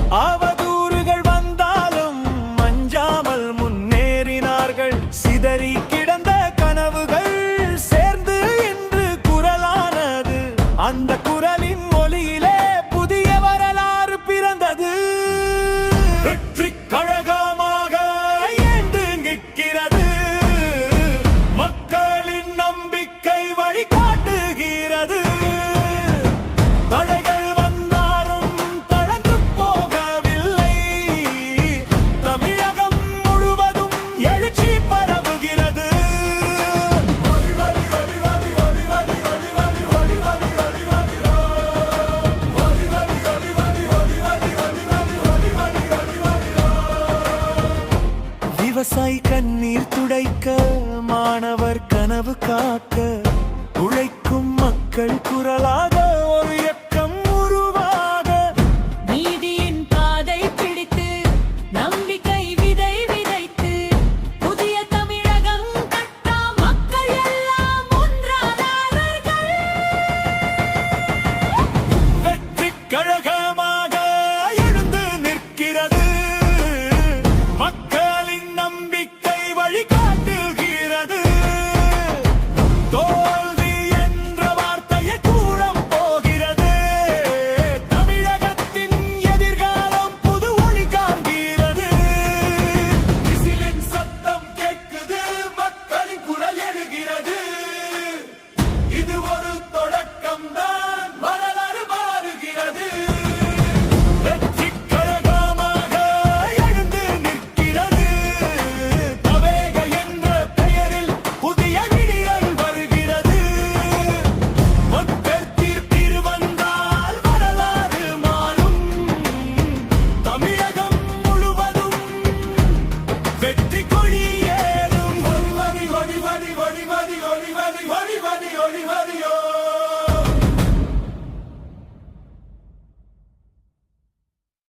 அவதூறுகள் வந்தாலும் அஞ்சாமல் முன்னேறினார்கள். சிதறி கிடந்த கனவுகள் சேர்ந்து இன்று குரலானது. அந்த குரலின் மொழியிலே புதிய வரலாறு பிறந்தது. வெற்றி கழகமாக எழுந்து நிற்கிறது. மக்களின் நம்பிக்கை வழிகாட்டுகிறது. தடைகள் வந்தாலும் தளர்ந்து போகவில்லை. தமிழகம் முழுவதும் எழுச்சி பரவுகிறது. விவசாயி கண்ணீர் துடைக்க, மாணவர் கனவு காக்க, உழைக்கும் மக்கள் குரலாக ஒரு இயக்கம் உருவாக, நீதியின் பாதை பிடித்து நம்பிக்கை விதை விதைத்து புதிய தமிழகம் கட்ட மக்கள் எல்லாம் ஒன்றானார்கள். வெற்றி கழகமாக எழுந்து நிற்கிறது. மக்களின் நம்பிக்கை வழிகாட்டுகிறது. தோல்வி என்ற வார்த்தையை கூறம் போகிறது. தமிழகத்தின் எதிர்காலம் புது ஒளி காண்கிறது. விசிலின் சத்தம் கேட்குது, மக்களின் குரல் எழுகிறது. இது ஒரு தொடக்கம் தான், வரலாறு மாறுகிறது. வெற்றி கழகமாக எழுந்து நிற்கிறது. தவேக என்ற பெயரில் புதிய விடியல் வருகிறது. மக்கள் தீர்ப்பில் வந்தால் வரலாறு மாறும். தமிழகம் முழுவதும் வெற்றி கொடி